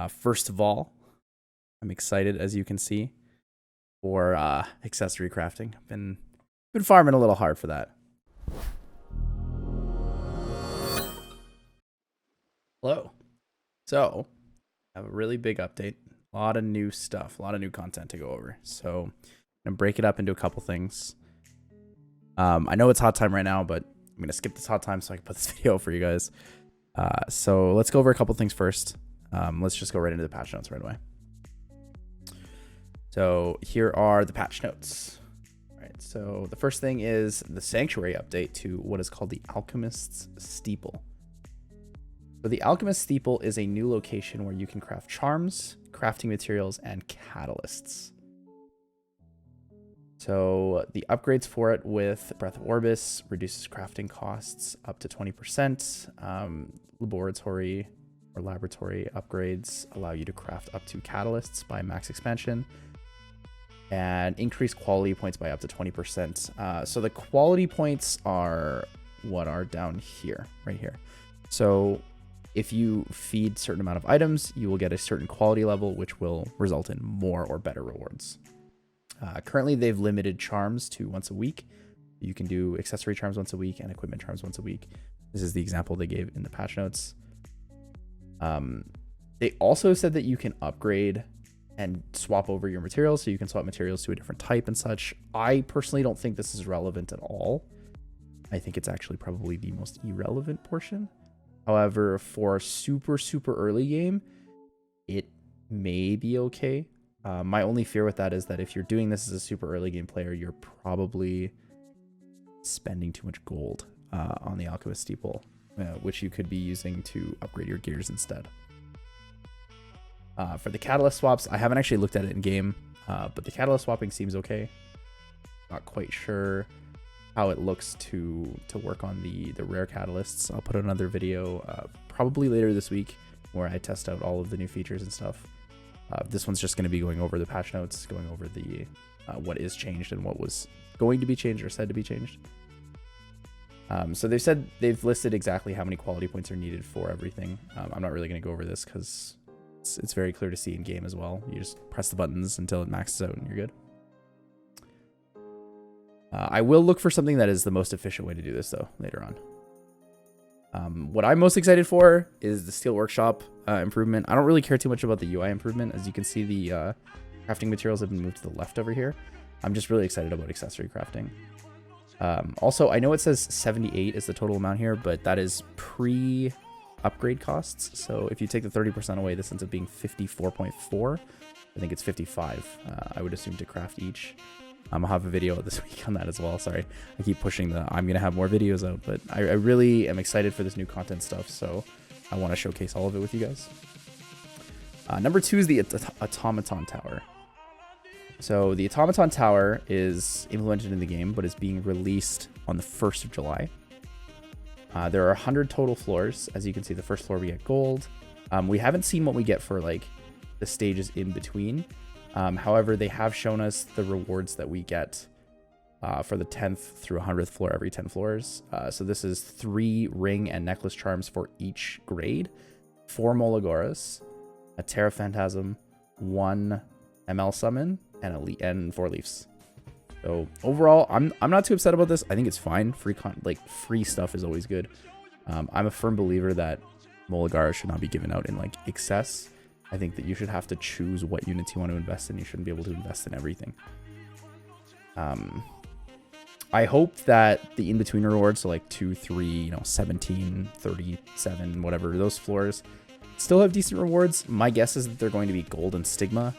First of all, I'm excited, as you can see, for accessory crafting. Been farming a little hard for that. Hello. So, I have a really big update. A lot of new stuff, a lot of new content to go over. So, I'm gonna break it up into a couple things. I know it's hot time right now, but I'm gonna skip this hot time so I can put this video for you guys. So let's go over a couple things first. Let's just go right into the patch notes right away. So here are the patch notes. All right, so the first thing is the Sanctuary update to what is called the Alchemist's Steeple. So the Alchemist's Steeple is a new location where you can craft charms, crafting materials, and catalysts. So the upgrades for it with Breath of Orbis reduces crafting costs up to 20%. Laboratory upgrades allow you to craft up to catalysts by max expansion, and increase quality points by up to 20%. So the quality points are what are down here, right here. So if you feed a certain amount of items, you will get a certain quality level, which will result in more or better rewards. Currently, they've limited charms to once a week. You can do accessory charms once a week and equipment charms once a week. This is the example they gave in the patch notes. They also said that you can upgrade and swap over your materials, so you can swap materials to a different type and such. I personally don't think this is relevant at all. I think it's actually probably the most irrelevant portion. However, for a super early game, it may be okay. My only fear with that is that if you're doing this as a super early game player, you're probably spending too much gold on the Alchemist Steeple, which you could be using to upgrade your gears instead. For the catalyst swaps, I haven't actually looked at it in game, but the catalyst swapping seems okay. Not quite sure how it looks to work on the rare catalysts. I'll put another video probably later this week where I test out all of the new features and stuff. This one's just going to be going over the patch notes, going over the what is changed and what was going to be changed or said to be changed. So they've listed exactly how many quality points are needed for everything. I'm not really going to go over this because it's very clear to see in game as well. You just press the buttons until it maxes out and you're good. I will look for something that is the most efficient way to do this though later on. What I'm most excited for is the Steel Workshop improvement. I don't really care too much about the UI improvement. As you can see, the crafting materials have been moved to the left over here. I'm just really excited about accessory crafting. Also, I know it says 78 is the total amount here, but that is pre-upgrade costs. So if you take the 30% away, this ends up being 54.4. I think it's 55, I would assume, to craft each. I'll have a video this week on that as well. Sorry, I keep pushing I'm going to have more videos out, but I really am excited for this new content stuff, so I want to showcase all of it with you guys. Number 2 is the Automaton Tower. So the Automaton Tower is implemented in the game, but is being released on the 1st of July. There are 100 total floors. As you can see, the first floor we get gold. We haven't seen what we get for like the stages in between. However, they have shown us the rewards that we get for the 10th through 100th floor every 10 floors. So this is 3 ring and necklace charms for each grade, 4 Molagoras, a Terra Phantasm, 1 ML Summon, and 4 Leafs. So overall, I'm not too upset about this. I think it's fine. Free stuff is always good. I'm a firm believer that Molagoras should not be given out in like excess. I think that you should have to choose what units you want to invest in. You shouldn't be able to invest in everything. I hope that the in-between rewards, so like 2, 3, 17, 37, whatever, those floors still have decent rewards. My guess is that they're going to be gold and stigma.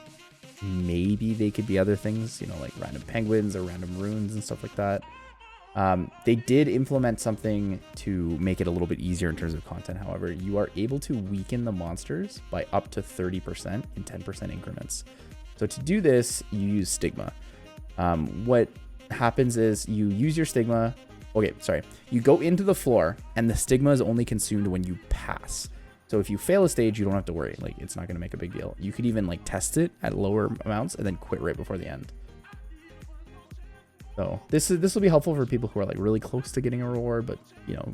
Maybe they could be other things, like random penguins or random runes and stuff like that. They did implement something to make it a little bit easier in terms of content. However, you are able to weaken the monsters by up to 30% in 10% increments. So to do this, you use stigma. What happens is you use your stigma. Okay, sorry. You go into the floor and the stigma is only consumed when you pass. So if you fail a stage, you don't have to worry. Like, it's not going to make a big deal. You could even like test it at lower amounts and then quit right before the end. So this will be helpful for people who are like really close to getting a reward, but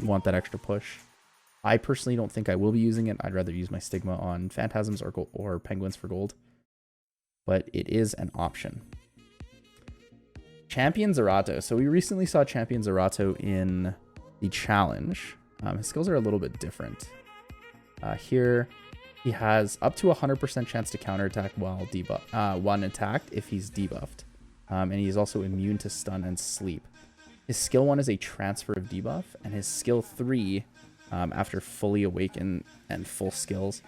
want that extra push. I personally don't think I will be using it. I'd rather use my Stigma on Phantasms or Penguins for gold. But it is an option. Champion Zerato. So we recently saw Champion Zerato in the challenge. His skills are a little bit different. Here, he has up to 100% chance to counterattack while when attacked if he's debuffed. And he's also immune to stun and sleep. His skill 1 is a transfer of debuff, and his skill 3, after fully awaken and full skills,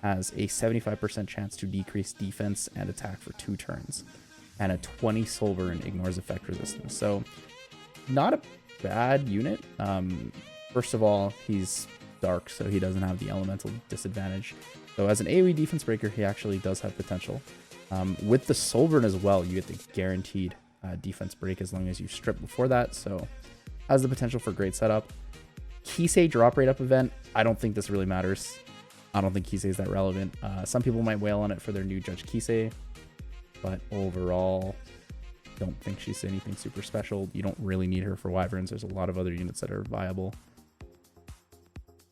has a 75% chance to decrease defense and attack for 2 turns. And a 20 soul burn ignores effect resistance. So not a bad unit. First of all, he's dark, so he doesn't have the elemental disadvantage. So as an AoE defense breaker, he actually does have potential. With the soul burn as well, you get the guaranteed defense break as long as you strip before that. So has the potential for great setup. Kisei drop rate up event. I don't think this really matters. I don't think Kisei is that relevant. Some people might wail on it for their new Judge Kisei, but overall, don't think she's anything super special. You don't really need her for Wyverns. There's a lot of other units that are viable.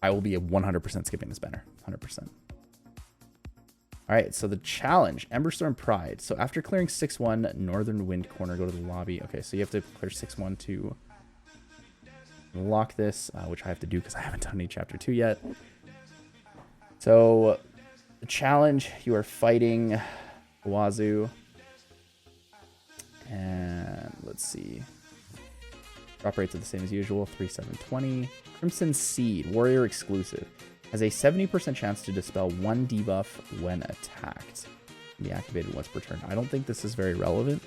I will be 100% skipping this banner. 100%. All right, so the challenge, Emberstorm Pride. So after clearing 6-1, Northern Wind Corner, go to the lobby. Okay, so you have to clear 6-1 to unlock this, which I have to do because I haven't done any Chapter 2 yet. So the challenge, you are fighting Wazoo. And let's see. Drop rates are the same as usual, 3-7-20. Crimson Seed, Warrior exclusive. Has a 70% chance to dispel 1 debuff when attacked. Can be activated once per turn. I don't think this is very relevant.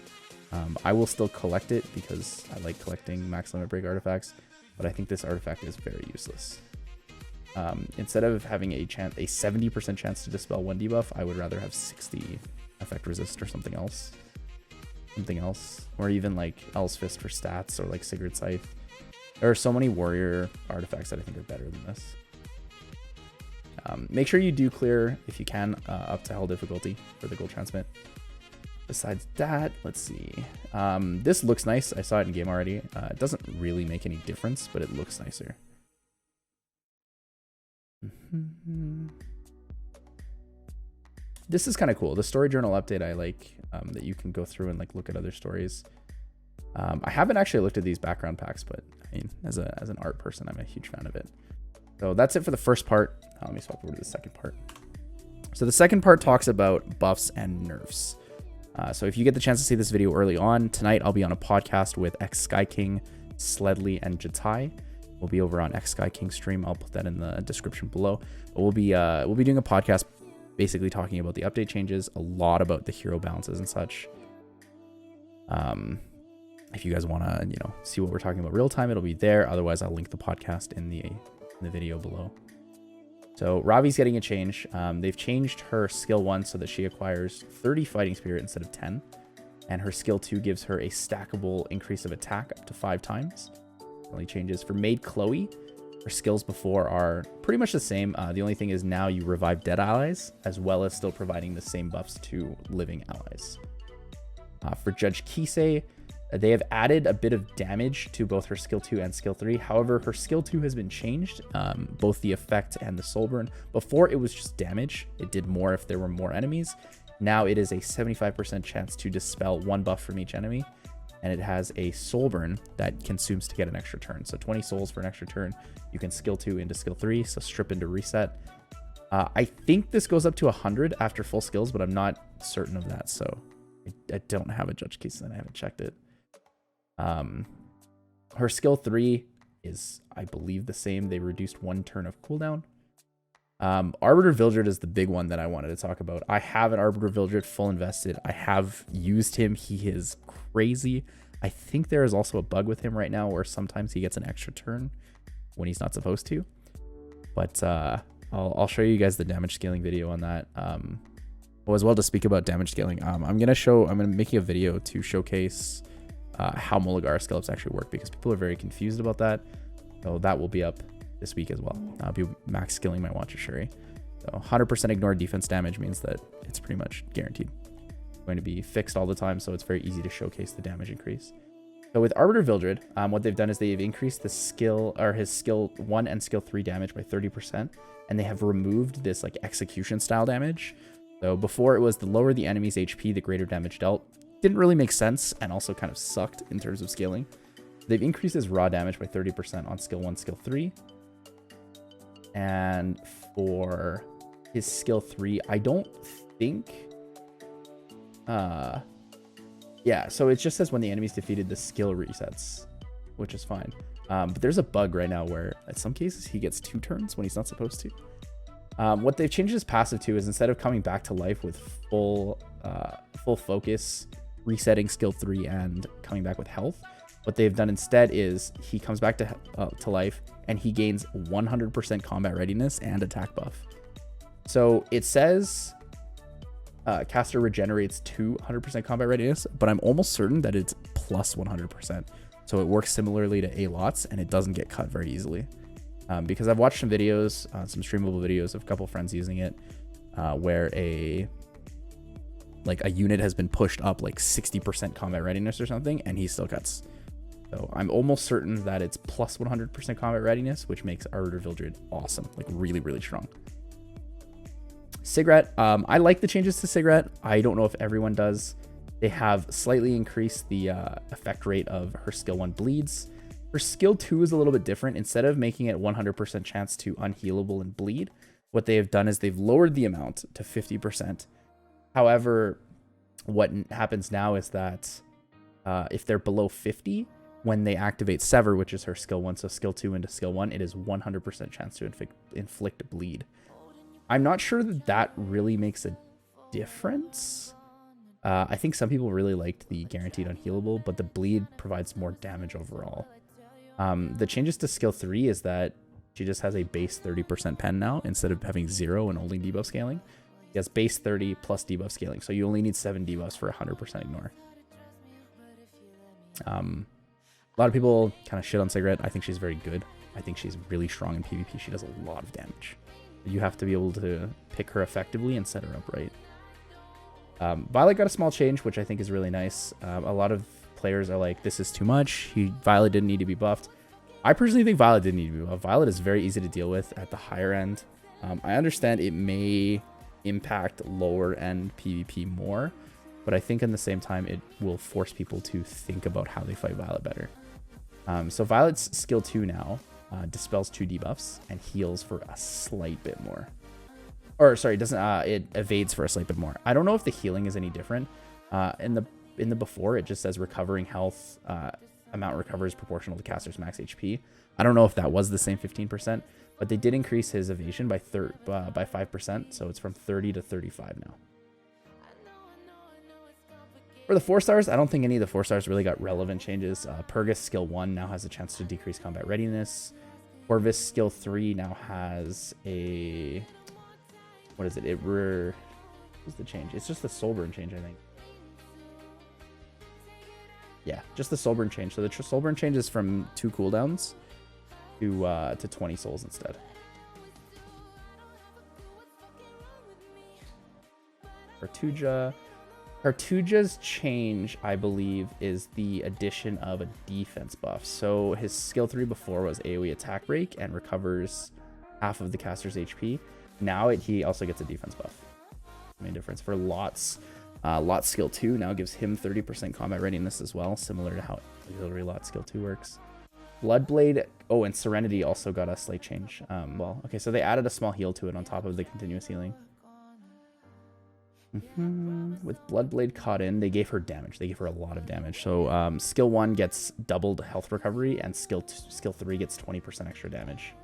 I will still collect it because I like collecting max limit break artifacts, but I think this artifact is very useless. Instead of having a 70% chance to dispel 1 debuff, I would rather have 60 effect resist or something else. Or even like El's Fist for stats, or like Sigurd Scythe. There are so many warrior artifacts that I think are better than this. Make sure you do clear, if you can, up to hell difficulty for the gold transmit. Besides that, let's see. This looks nice. I saw it in game already. It doesn't really make any difference, but it looks nicer. This is kind of cool. The story journal update I like, that you can go through and like look at other stories. I haven't actually looked at these background packs, but I mean, as an art person, I'm a huge fan of it. So that's it for the first part. Let me swap over to the second part. So the second part talks about buffs and nerfs. So if you get the chance to see this video early on, tonight I'll be on a podcast with X Sky King, Sledley, and Jatai. We'll be over on X Sky King stream. I'll put that in the description below. But we'll be doing a podcast basically talking about the update changes, a lot about the hero balances and such. If you guys want to, see what we're talking about real time, it'll be there. Otherwise, I'll link the podcast in the video below. So Ravi's getting a change. They've changed her skill 1 so that she acquires 30 fighting spirit instead of 10. And her skill 2 gives her a stackable increase of attack up to 5 times. Only changes for Maid Chloe. Her skills before are pretty much the same. The only thing is now you revive dead allies, as well as still providing the same buffs to living allies. For Judge Kisei, they have added a bit of damage to both her skill 2 and skill 3. However, her skill 2 has been changed, both the effect and the soul burn. Before, it was just damage. It did more if there were more enemies. Now it is a 75% chance to dispel 1 buff from each enemy. And it has a soul burn that consumes to get an extra turn. So 20 souls for an extra turn. You can skill 2 into skill 3, so strip into reset. I think this goes up to 100 after full skills, but I'm not certain of that. So I don't have a Judge Case and I haven't checked it. Her skill 3 is, I believe, the same. They reduced 1 turn of cooldown. Arbiter Vildred is the big one that I wanted to talk about. I have an Arbiter Vildred full invested. I have used him. He is crazy. I think there is also a bug with him right now where sometimes he gets an extra turn when he's not supposed to. But I'll show you guys the damage scaling video on that. Well, as well, to speak about damage scaling, I'm gonna make a video to showcase how Mulligar scallops actually work, because people are very confused about that. So that will be up this week as well. I'll be max skilling my Watcher Shuri. So 100% ignore defense damage means that it's pretty much guaranteed going to be fixed all the time, so it's very easy to showcase the damage increase. So with Arbiter Vildred, what they've done is they've increased the skill, or his skill 1 and skill 3 damage by 30%, and they have removed this like execution style damage. So before it was the lower the enemy's HP, the greater damage dealt. Didn't really make sense and also kind of sucked in terms of scaling. They've increased his raw damage by 30% on skill 1, skill 3. And for his skill 3, I don't think... yeah, so it just says when the enemy's defeated, the skill resets, which is fine. But there's a bug right now where in some cases he gets 2 turns when he's not supposed to. What they've changed his passive to is instead of coming back to life with full focus, resetting skill 3 and coming back with health, what they've done instead is he comes back to life and he gains 100% combat readiness and attack buff. So it says caster regenerates to 100% combat readiness, but I'm almost certain that it's plus 100%. So it works similarly to A-Lots and it doesn't get cut very easily. Because I've watched some videos, some streamable videos of a couple friends using it, where a unit has been pushed up like 60% combat readiness or something, and he still cuts. So I'm almost certain that it's plus 100% combat readiness, which makes Arbiter Vildred awesome, like really, really strong. Sigret, I like the changes to Sigret. I don't know if everyone does. They have slightly increased the effect rate of her skill 1 bleeds. Her skill 2 is a little bit different. Instead of making it 100% chance to unhealable and bleed, what they have done is they've lowered the amount to 50%. However, what happens now is that if they're below 50, when they activate Sever, which is her skill 1, so skill 2 into skill 1, it is 100% chance to inflict a bleed. I'm not sure that that really makes a difference. I think some people really liked the guaranteed unhealable, but the bleed provides more damage overall. The changes to skill 3 is that she just has a base 30% pen now instead of having 0 and only debuff scaling. She has base 30 plus debuff scaling, so you only need 7 debuffs for 100% ignore. A lot of people kind of shit on Sigret. I think she's very good. I think she's really strong in PvP. She does a lot of damage. You have to be able to pick her effectively and set her up right. Violet got a small change, which I think is really nice. A lot of players are like, this is too much. Violet didn't need to be buffed. I personally think Violet didn't need to be buffed. Violet is very easy to deal with at the higher end. I understand it may impact lower end PvP more, but I think in the same time, it will force people to think about how they fight Violet better. So Violet's skill 2 now dispels 2 debuffs and heals for a slight bit more. Or sorry, doesn't it evades for a slight bit more. I don't know if the healing is any different. In the before, it just says recovering health amount recovers proportional to caster's max HP. I don't know if that was the same 15%, but they did increase his evasion by 5%, so it's from 30 to 35 now. For the 4-stars, I don't think any of the 4-stars really got relevant changes. Purgus skill 1 now has a chance to decrease combat readiness. Corvus skill 3 now has a... What is it? What's the change? It's just the Soulburn change, I think. Yeah, just the Soulburn change. So the Soulburn change is from 2 cooldowns to 20 souls instead. Cartuja's change, I believe, is the addition of a defense buff. So his skill 3 before was AoE attack rake and recovers half of the caster's HP. Now he also gets a defense buff. Main difference for Lot's skill 2 now gives him 30% combat readiness as well, similar to how auxiliary Lot skill 2 works. Bloodblade, oh, and Serenity also got a slight change. Well, okay, so they added a small heal to it on top of the continuous healing. With Bloodblade caught in, they gave her damage. They gave her a lot of damage. So skill 1 gets doubled health recovery, and skill 3 gets 20% extra damage.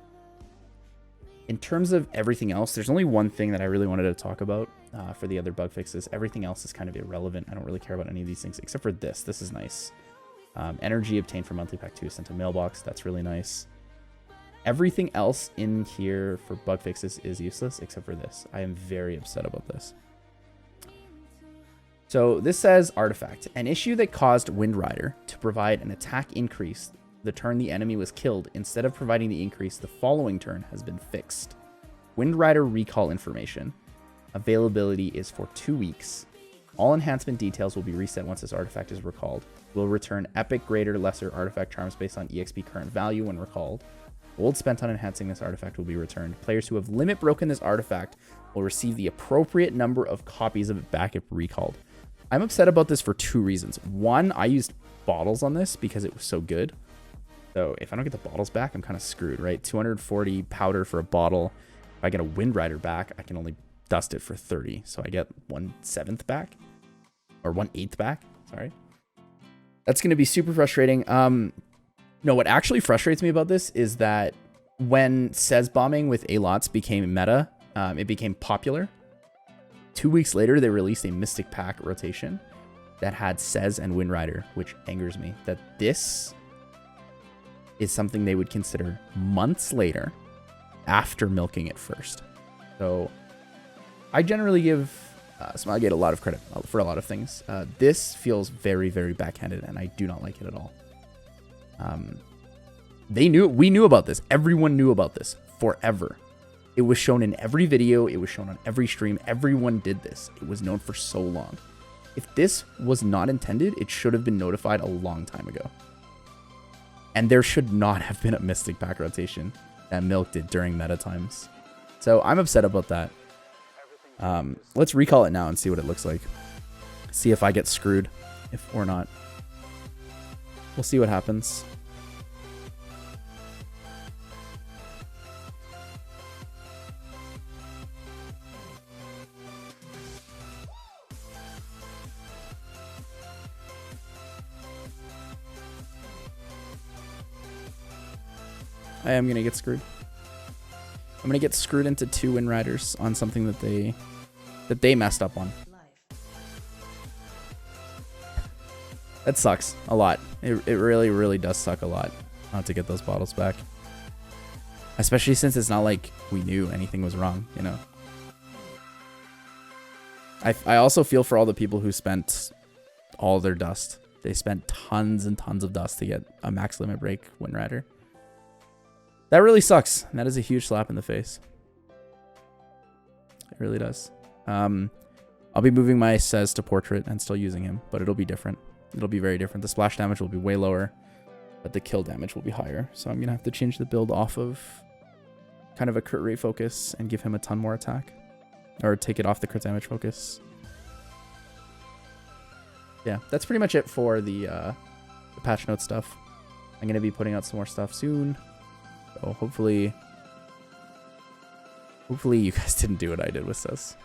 In terms of everything else, there's only one thing that I really wanted to talk about for the other bug fixes. Everything else is kind of irrelevant. I don't really care about any of these things, except for this. This is nice. Energy obtained from monthly pack 2 is sent to mailbox. That's really nice. Everything else in here for bug fixes is useless, except for this. I am very upset about this. So this says artifact, an issue that caused Wind Rider to provide an attack increase the turn the enemy was killed instead of providing the increase the following turn has been fixed. Wind Rider recall information. Availability is for 2 weeks. All enhancement details will be reset once this artifact is recalled. Will return epic, greater, lesser artifact charms based on EXP current value when recalled. Gold spent on enhancing this artifact will be returned. Players who have limit broken this artifact will receive the appropriate number of copies of it back if recalled. I'm upset about this for 2 reasons. One, I used bottles on this because it was so good. So if I don't get the bottles back, I'm kind of screwed, right? 240 powder for a bottle. If I get a Wind Rider back, I can only dust it for 30. So I get 1/7 back. Or 1/8 back, sorry. That's going to be super frustrating. No, what actually frustrates me about this is that when Says bombing with A-Lots became meta, it became popular. 2 weeks later, they released a Mystic Pack rotation that had Says and Wind Rider, which angers me. That this is something they would consider months later after milking it first. So I generally give Smilegate a lot of credit for a lot of things. This feels very, very backhanded, and I do not like it at all. We knew about this. Everyone knew about this forever. It was shown in every video. It was shown on every stream. Everyone did this. It was known for so long. If this was not intended, it should have been notified a long time ago. And there should not have been a Mystic Pack rotation that milked it during meta times. So I'm upset about that. Let's recall it now and see what it looks like. See if I get screwed or not. We'll see what happens. I am going to get screwed. I'm going to get screwed into 2 Wind Riders on something that they messed up on. That sucks a lot. It really, really does suck a lot not to get those bottles back. Especially since it's not like we knew anything was wrong, you know. I also feel for all the people who spent all their dust. They spent tons and tons of dust to get a max limit break Wind Rider. That really sucks. That is a huge slap in the face. It really does. I'll be moving my Says to Portrait and still using him, but it'll be different. It'll be very different. The splash damage will be way lower, but the kill damage will be higher. So I'm going to have to change the build off of kind of a crit rate focus and give him a ton more attack. Or take it off the crit damage focus. Yeah, that's pretty much it for the patch note stuff. I'm going to be putting out some more stuff soon. So hopefully you guys didn't do what I did with this.